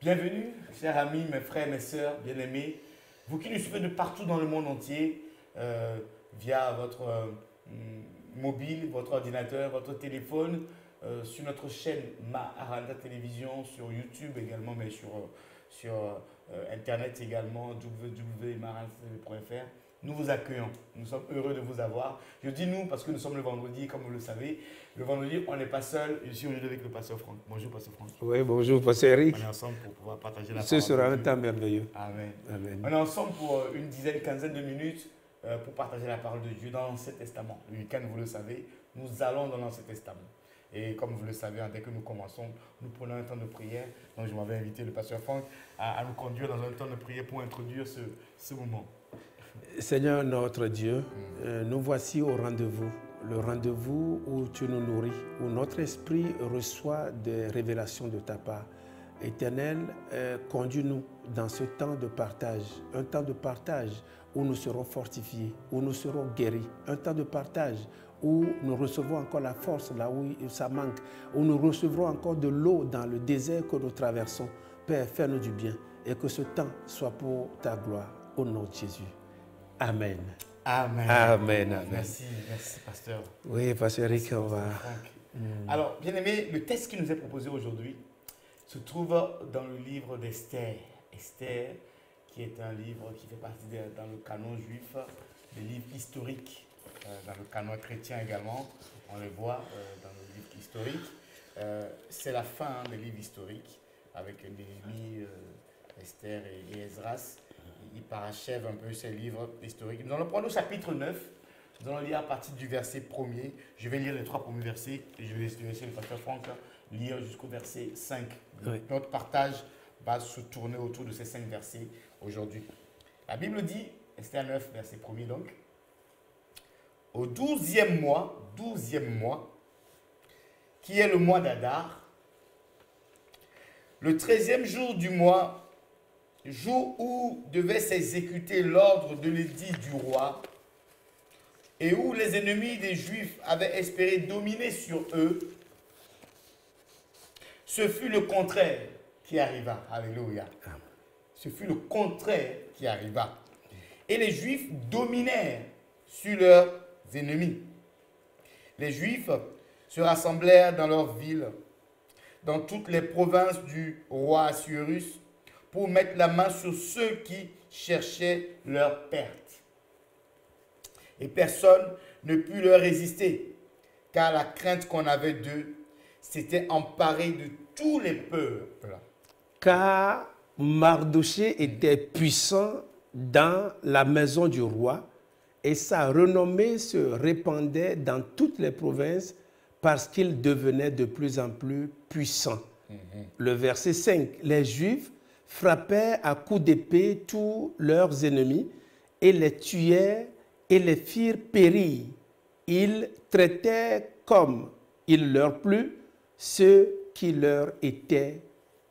Bienvenue, chers amis, mes frères, mes sœurs, bien-aimés, vous qui nous suivez de partout dans le monde entier, via votre mobile, votre ordinateur, votre téléphone, sur notre chaîne Maharanda Télévision, sur YouTube également, mais sur Internet également, www.maharanda.fr. Nous vous accueillons, nous sommes heureux de vous avoir. Je dis nous parce que nous sommes le vendredi, comme vous le savez. Le vendredi, on n'est pas seul. Je suis aujourd'hui avec le pasteur Franck. Bonjour, pasteur Franck. Oui, bonjour, pasteur Eric. On est ensemble pour pouvoir partager la parole. Ce sera un temps merveilleux. Amen. Amen. On est ensemble pour une dizaine, quinzaine de minutes pour partager la parole de Dieu dans l'Ancien Testament. Le week-end, vous le savez, nous allons dans l'Ancien Testament. Et comme vous le savez, dès que nous commençons, nous prenons un temps de prière. Donc, je m'avais invité le pasteur Franck à nous conduire dans un temps de prière pour introduire ce moment. Seigneur notre Dieu, nous voici au rendez-vous. Le rendez-vous où tu nous nourris, où notre esprit reçoit des révélations de ta part. Éternel, conduis-nous dans ce temps de partage, un temps de partage où nous serons fortifiés, où nous serons guéris, un temps de partage où nous recevons encore la force là où ça manque, où nous recevrons encore de l'eau dans le désert que nous traversons. Père, fais-nous du bien et que ce temps soit pour ta gloire. Au nom de Jésus. Amen. Amen. Amen. Amen. Merci, pasteur. Oui, pasteur Eric, on va... Alors, bien aimé, le texte qui nous est proposé aujourd'hui se trouve dans le livre d'Esther. Esther, qui est un livre qui fait partie dans le canon juif, des livres historiques, dans le canon chrétien également. On le voit dans le livre historique. C'est la fin des livres historiques avec Néhémie, Esther et Esdras. Il parachève un peu ces livres historiques. Nous allons prendre le chapitre 9. Nous allons lire à partir du verset 1er. Je vais lire les 3 premiers versets et je vais laisser le pasteur Franck lire jusqu'au verset 5. Oui. Notre partage va se tourner autour de ces 5 versets aujourd'hui. La Bible dit, Esther 9, verset 1er donc, au 12e mois, qui est le mois d'Adar, le 13e jour du mois, jour où devait s'exécuter l'ordre de l'édit du roi et où les ennemis des Juifs avaient espéré dominer sur eux, ce fut le contraire qui arriva. Alléluia. Ce fut le contraire qui arriva. Et les Juifs dominèrent sur leurs ennemis. Les Juifs se rassemblèrent dans leurs villes, dans toutes les provinces du roi Assuérus, pour mettre la main sur ceux qui cherchaient leur perte. Et personne ne put leur résister, car la crainte qu'on avait d'eux s'était emparée de tous les peuples. Car Mardoché était puissant dans la maison du roi et sa renommée se répandait dans toutes les provinces parce qu'il devenait de plus en plus puissant. Le verset 5, les Juifs frappaient à coups d'épée tous leurs ennemis et les tuaient et les firent périr. Ils traitaient comme il leur plut ceux qui leur étaient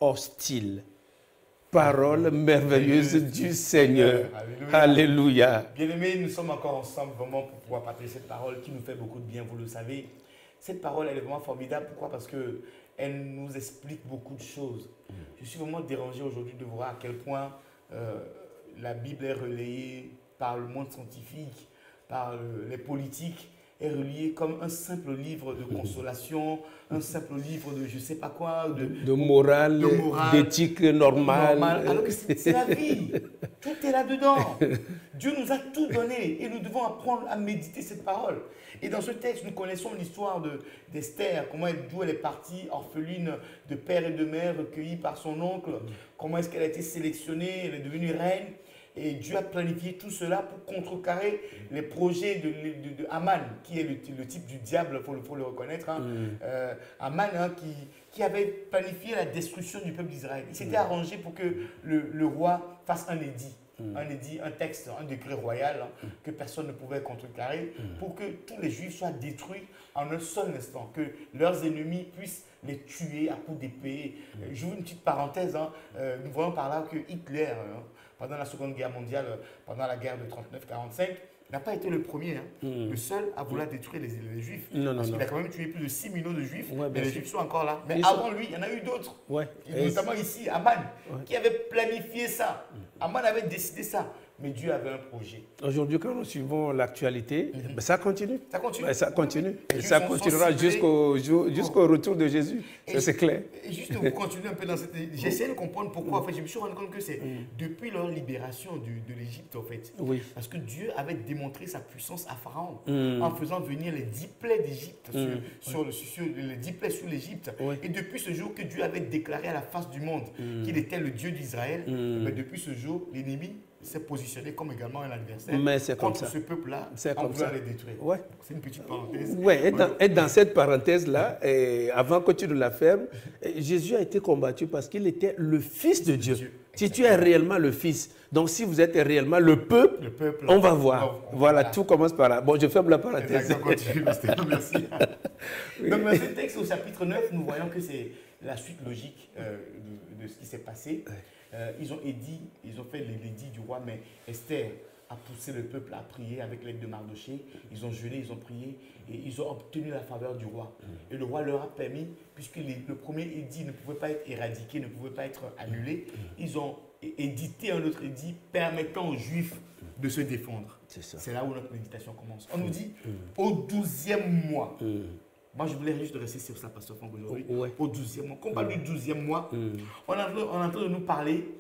hostiles. Parole merveilleuse du Seigneur. Alléluia. Alléluia. Bien-aimés, nous sommes encore ensemble vraiment pour pouvoir partager cette parole qui nous fait beaucoup de bien, vous le savez. Cette parole, elle est vraiment formidable. Pourquoi? Parce qu'elle nous explique beaucoup de choses. Je suis vraiment dérangé aujourd'hui de voir à quel point la Bible est relayée par le monde scientifique, par les politiques, est reliée comme un simple livre de consolation, un simple livre de je ne sais pas quoi, de morale, d'éthique normale. Alors que c'est la vie. Tout est là-dedans. Dieu nous a tout donné et nous devons apprendre à méditer cette parole. Et dans ce texte, nous connaissons l'histoire d'Esther, d'où elle est partie, orpheline de père et de mère, recueillie par son oncle, comment est-ce qu'elle a été sélectionnée, elle est devenue reine. Et Dieu a planifié tout cela pour contrecarrer les projets de Haman, qui est le type du diable, il faut le reconnaître. Haman qui avait planifié la destruction du peuple d'Israël. Il s'était arrangé pour que le roi fasse un édit. Un texte, un décret royal que personne ne pouvait contrecarrer pour que tous les Juifs soient détruits en un seul instant, que leurs ennemis puissent les tuer à coups d'épée. J'ouvre une petite parenthèse, nous voyons par là que Hitler, pendant la Seconde Guerre mondiale, pendant la guerre de 39-45, n'a pas été le premier, hein, le seul à vouloir détruire les Juifs. Parce qu'il a quand même tué plus de 6 millions de Juifs, mais les Juifs sont encore là. Mais avant lui, il y en a eu d'autres. Notamment ici, Aman, qui avait planifié ça. Aman avait décidé ça. Mais Dieu avait un projet. Aujourd'hui, quand nous suivons l'actualité, ça continue. Ça continue. Ça continue. Et ça continuera jusqu'au retour de Jésus. C'est clair. Et juste pour continuer un peu dans cette... J'essaie de comprendre pourquoi. En fait, je me suis rendu compte que c'est depuis leur libération de l'Égypte, en fait. Oui. Parce que Dieu avait démontré sa puissance à Pharaon en faisant venir les 10 plaies d'Égypte, les 10 plaies sur l'Égypte. Et depuis ce jour que Dieu avait déclaré à la face du monde qu'il était le Dieu d'Israël, depuis ce jour, l'ennemi s'est positionné comme également un adversaire contre ce peuple-là, en voulant les détruire. C'est une petite parenthèse. Et dans cette parenthèse-là, avant que tu nous la fermes, Jésus a été combattu parce qu'il était le Fils de Dieu. Si tu es réellement le Fils, donc si vous êtes réellement le peuple on va voir. Voilà, tout commence par là. Bon, je ferme la parenthèse. Merci. Donc, dans ce texte, au chapitre 9, nous voyons que c'est la suite logique de ce qui s'est passé. Ils ont fait l'édit du roi, mais Esther a poussé le peuple à prier avec l'aide de Mardoché. Ils ont jeûné, ils ont prié et ils ont obtenu la faveur du roi. Et le roi leur a permis, puisque le premier édit ne pouvait pas être éradiqué, ne pouvait pas être annulé, ils ont édité un autre édit permettant aux Juifs de se défendre. C'est là où notre méditation commence. On nous dit au 12e mois. Moi, je voulais juste rester sur ça, Pasteur Franck, aujourd'hui. Au 12e mois. Quand on parle du 12e mois, on est en train de nous parler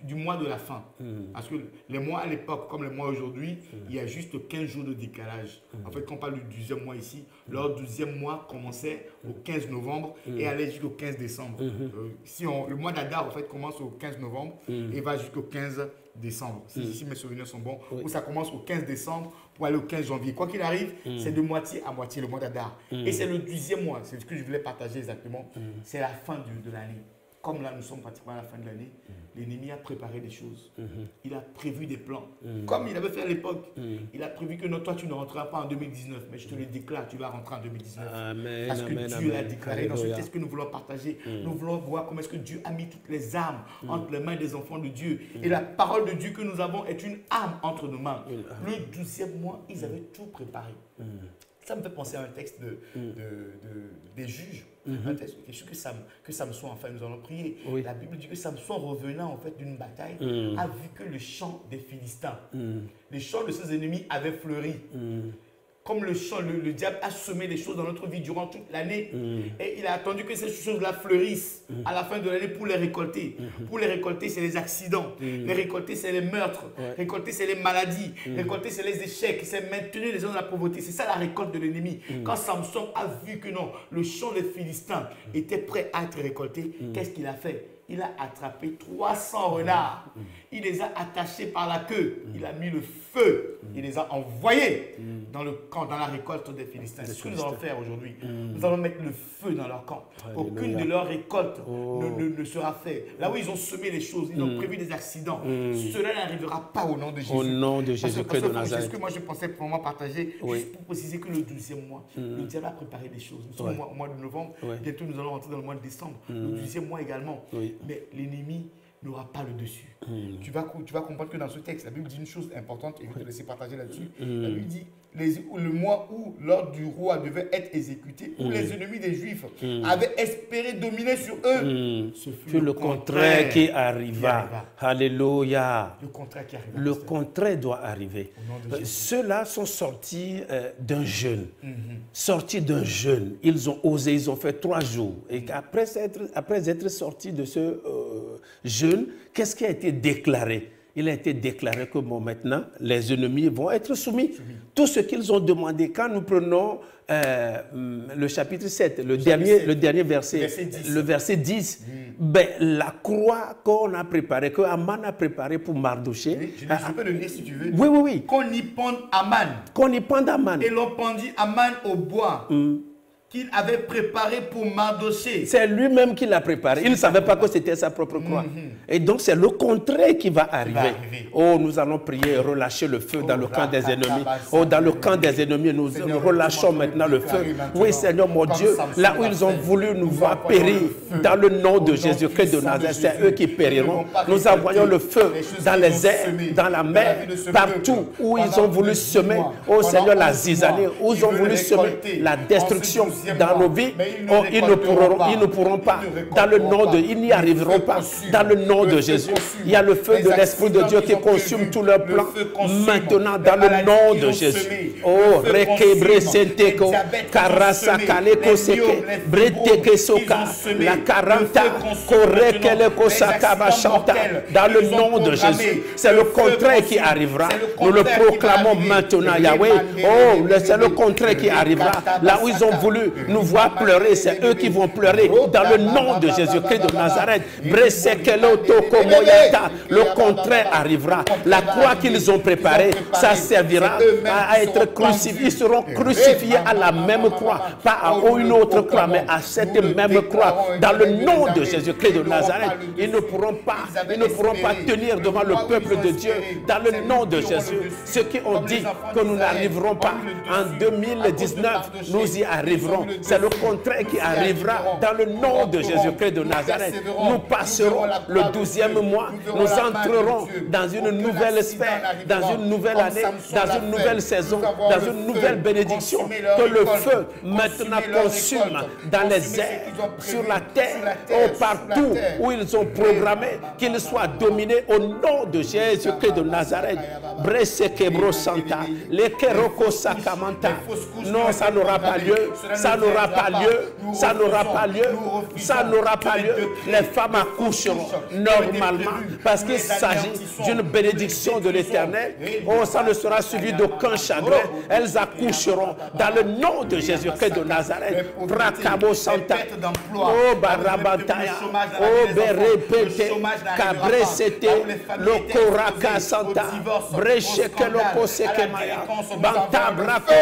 du mois de la fin. Parce que les mois à l'époque, comme les mois aujourd'hui, il y a juste 15 jours de décalage. En fait, quand on parle du 12e mois ici, leur 12e mois commençait au 15 novembre et allait jusqu'au 15 décembre. Le mois d'Adar, en fait, commence au 15 novembre et va jusqu'au 15 décembre. Si mes souvenirs sont bons. Ou ça commence au 15 décembre pour aller au 15 janvier. Quoi qu'il arrive, c'est de moitié à moitié le mois d'Adar. Et c'est le 12e mois, c'est ce que je voulais partager exactement. C'est la fin de l'année. Comme là, nous sommes pratiquement à la fin de l'année, l'ennemi a préparé des choses. Il a prévu des plans. Comme il avait fait à l'époque. Il a prévu que non, toi, tu ne rentreras pas en 2019, mais je te le déclare, tu vas rentrer en 2019. Parce que Dieu l'a déclaré. Dans ce texte que nous voulons partager, nous voulons voir comment est-ce que Dieu a mis toutes les armes entre les mains des enfants de Dieu. Et la parole de Dieu que nous avons est une arme entre nos mains. Le 12e mois, ils avaient tout préparé. Ça me fait penser à un texte des juges. Un texte, quelque chose que Samson, enfin, nous allons prier. La Bible dit que Samson, revenant en fait d'une bataille, a vu que le champ des Philistins, les champs de ses ennemis avaient fleuri. Comme le diable a semé les choses dans notre vie durant toute l'année. Et il a attendu que ces choses-là fleurissent à la fin de l'année pour les récolter. Pour les récolter, c'est les accidents. Les récolter, c'est les meurtres. Récolter, c'est les maladies. Récolter, c'est les échecs. C'est maintenir les gens dans la pauvreté. C'est ça la récolte de l'ennemi. Quand Samson a vu que non, le champ des Philistins était prêt à être récolté, qu'est-ce qu'il a fait? Il a attrapé 300 renards. Il les a attachés par la queue. Il a mis le feu. Il les a envoyés dans le camp, dans la récolte des Philistins. C'est ce que nous allons faire aujourd'hui. Nous allons mettre le feu dans leur camp. Aucune de leurs récoltes ne sera faite. Là où ils ont semé les choses, ils ont prévu des accidents. Cela n'arrivera pas au nom de Jésus. Au nom de Jésus Christ de Nazareth. C'est ce que moi je pensais pour moi partager. Juste pour préciser que le 12e mois, le diable a préparé des choses. Nous sommes au mois de novembre. Bientôt nous allons rentrer dans le mois de décembre. Le 12e mois également. Mais l'ennemi n'aura pas le dessus. Tu vas comprendre que dans ce texte, la Bible dit une chose importante et je vais te laisser partager là-dessus. La Bible dit le mois où l'ordre du roi devait être exécuté, où les ennemis des Juifs avaient espéré dominer sur eux. Ce fut le contraire qui arriva. Alléluia. Le contraire qui arriva. Le contraire doit arriver. Ceux-là sont sortis d'un jeûne. Sortis d'un jeûne. Ils ont osé, ils ont fait 3 jours. Et après être sortis de ce jeûne, qu'est-ce qui a été déclaré? Il a été déclaré que bon, maintenant, les ennemis vont être soumis. Tout ce qu'ils ont demandé, quand nous prenons le chapitre 7, le dernier verset, le verset 10, ben, la croix qu'on a préparée, que Aman a préparée pour Mardoché. Je peux le lire si tu veux. Oui. Qu'on y pende Aman. Qu'on y pende Aman. Et l'on pendit Aman au bois. qu'il avait préparé pour Mardochée. C'est lui-même qui l'a préparé. Il ne savait pas que c'était sa propre croix. Et donc c'est le contraire qui va arriver. Oh, nous allons prier, relâcher le feu dans le camp des ennemis. Oh, dans le camp des ennemis, nous relâchons maintenant le feu. Oui, Seigneur mon Dieu, là où ils ont voulu nous voir périr, dans le nom de Jésus-Christ de Nazareth, c'est eux qui périront. Nous envoyons le feu dans les airs, dans la mer, partout où ils ont voulu semer, oh Seigneur, la zizanie, où ils ont voulu semer la destruction dans nos vies. Oh, ils ne pourront pas, dans le nom de, ils n'y arriveront pas, dans le nom de Jésus. Il y a le feu de l'Esprit de Dieu qui consume tous leurs plans, maintenant, dans le nom de Jésus. Oh, rekebre senteko, karasa kaleko seke, breteke soka, la karanta, korekele kosaka bachanta, dans le nom de Jésus. C'est le contraire qui arrivera. Nous le proclamons maintenant, Yahweh. Oh, c'est le contraire qui arrivera. Là où ils ont voulu nous voir pleurer, c'est eux qui vont pleurer dans le nom de Jésus-Christ de Nazareth. Le contraire arrivera. La croix qu'ils ont préparée, ça servira à être crucifié. Ils seront crucifiés à la même croix, pas à une autre croix, mais à cette même croix. Dans le nom de Jésus-Christ de Nazareth, ils ne pourront pas tenir devant le peuple de Dieu. Dans le nom de Jésus, ceux qui ont dit que nous n'arriverons pas en 2019, nous y arriverons. C'est le contraire qui arrivera dans le nom de Jésus-Christ de Nazareth. Nous passerons le 12e mois, nous entrerons dans une nouvelle sphère, dans une nouvelle année, dans une nouvelle saison, dans une nouvelle bénédiction. Que le feu maintenant consume dans les airs, sur la terre, partout où ils ont programmé qu'ils soient dominés au nom de Jésus-Christ de Nazareth. Bresekebro Santa, Lekeroko Sakamanta. Non, ça n'aura pas lieu, ça n'aura pas lieu, ça n'aura pas lieu, ça n'aura pas lieu. Les femmes accoucheront normalement parce qu'il s'agit d'une bénédiction de l'Éternel. Oh, ça ne sera suivi d'aucun chagrin. Elles accoucheront dans le nom de Jésus-Christ de Nazareth. Brakabo Santa, oh Barabantaya, oh Berepete, Cabresete, Lokoraka Santa, Brecheke Loko Sekemaya, Bantabrako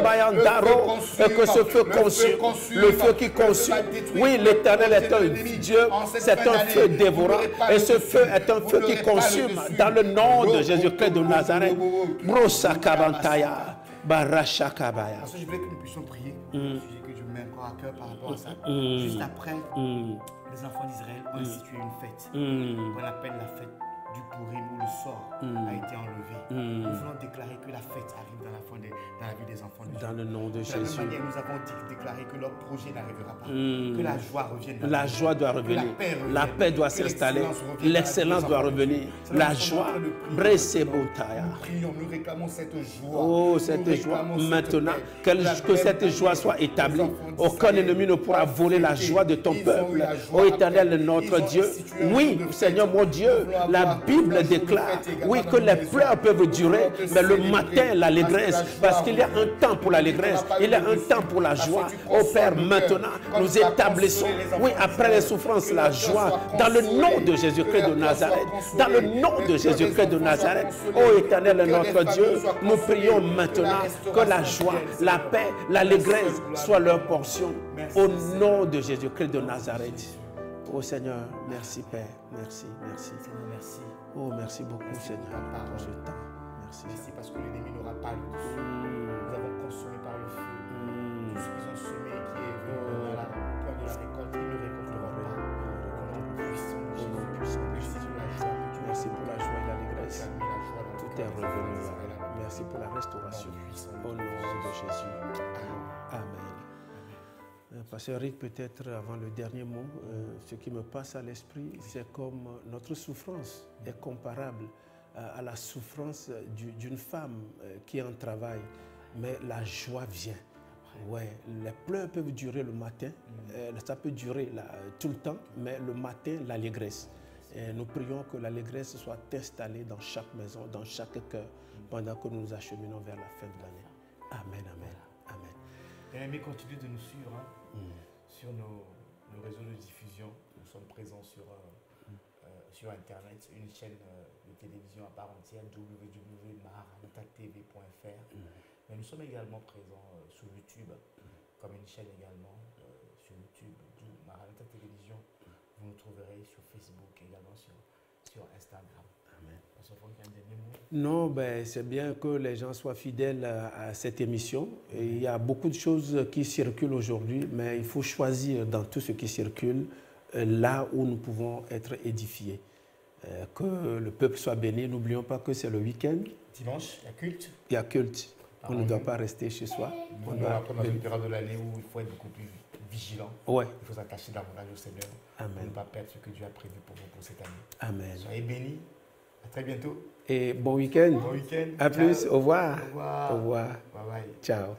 Bayandaro, et que ce feu consume, le feu qui consume. Oui, l'Éternel est un Dieu, c'est un feu dévorant, et ce feu est un feu qui consume dans le nom de Jésus-Christ de Nazareth. Brosakabantaya, Barashakabaya. Parce que je voulais que nous puissions prier, un sujet que je mets encore à cœur par rapport à ça. Juste après, les enfants d'Israël ont institué une fête qu'on appelle la fête du Purim, où le sort a été enlevé. Nous voulons déclarer que la fête arrive dans la vie des enfants de Dieu. Dans le nom de De la Jésus. même manière, nous avons déclaré que leur projet n'arrivera pas. Que la joie revienne. La joie doit revenir. La paix doit s'installer. L'excellence doit revenir. La joie. Bresebotaya. Nous prions, nous réclamons cette joie. Oh, cette joie. Maintenant, que cette joie soit établie. Aucun ennemi ne pourra voler la joie de ton peuple. Ô Éternel, notre Dieu. Oui, Seigneur mon Dieu, la Bible déclare, oui, que les pleurs peuvent durer, mais le matin, l'allégresse, parce qu'il y a un temps pour l'allégresse, il y a un temps pour la joie. Ô Père, maintenant, nous établissons, oui, après les souffrances, la joie, dans le nom de Jésus-Christ de Nazareth, dans le nom de Jésus-Christ de Nazareth. Ô Éternel, notre Dieu, nous prions maintenant que la joie, la paix, l'allégresse soient leur portion, au nom de Jésus-Christ de Nazareth. Oh Seigneur, merci Père, merci, merci. Merci. Oh, merci beaucoup Seigneur pour ce temps. Merci. Merci parce que l'ennemi n'aura pas le dessus. Nous avons consommé par le feu. Tout ce qu'ils ont semé qui est venu à la peur de la récolte, ils ne récolteront pas. Au nom puissant de Jésus. Merci pour la joie et l'allégresse. Tout est revenu là. Merci pour la restauration. Au nom de Jésus. Amen. Pasteur Rick, peut-être avant le dernier mot, ce qui me passe à l'esprit, c'est comme notre souffrance est comparable à la souffrance d'une femme qui est en travail, mais la joie vient. Ouais, les pleurs peuvent durer le matin, ça peut durer tout le temps, mais le matin, l'allégresse. Nous prions que l'allégresse soit installée dans chaque maison, dans chaque cœur, pendant que nous nous acheminons vers la fin de l'année. Amen, amen, amen. Bien-aimés, continuez de nous suivre sur nos réseaux de diffusion. Nous sommes présents sur Internet, une chaîne de télévision à part entière, www.maranathatv.fr. Mais nous sommes également présents sur YouTube. comme une chaîne également sur YouTube, du Maranatha Télévision. Vous nous trouverez sur Facebook, également sur Instagram. Amen. Pasteur Franck, un dernier mot? Non, ben, c'est bien que les gens soient fidèles à cette émission. Et il y a beaucoup de choses qui circulent aujourd'hui, mais il faut choisir dans tout ce qui circule là où nous pouvons être édifiés. Que le peuple soit béni. N'oublions pas que c'est le week-end. Dimanche, il y a culte. Il y a culte. On ne doit pas rester chez soi. On doit apprendre dans une période de l'année où il faut être beaucoup plus vigilant. Ouais. Il faut s'attacher davantage au Seigneur. Amen. Pour ne pas perdre ce que Dieu a prévu pour vous pour cette année. Amen. Soyez bénis. À très bientôt. Et bon week-end. Bon week-end. À plus. Ciao. Au revoir. Au revoir. Au revoir. Bye bye. Ciao.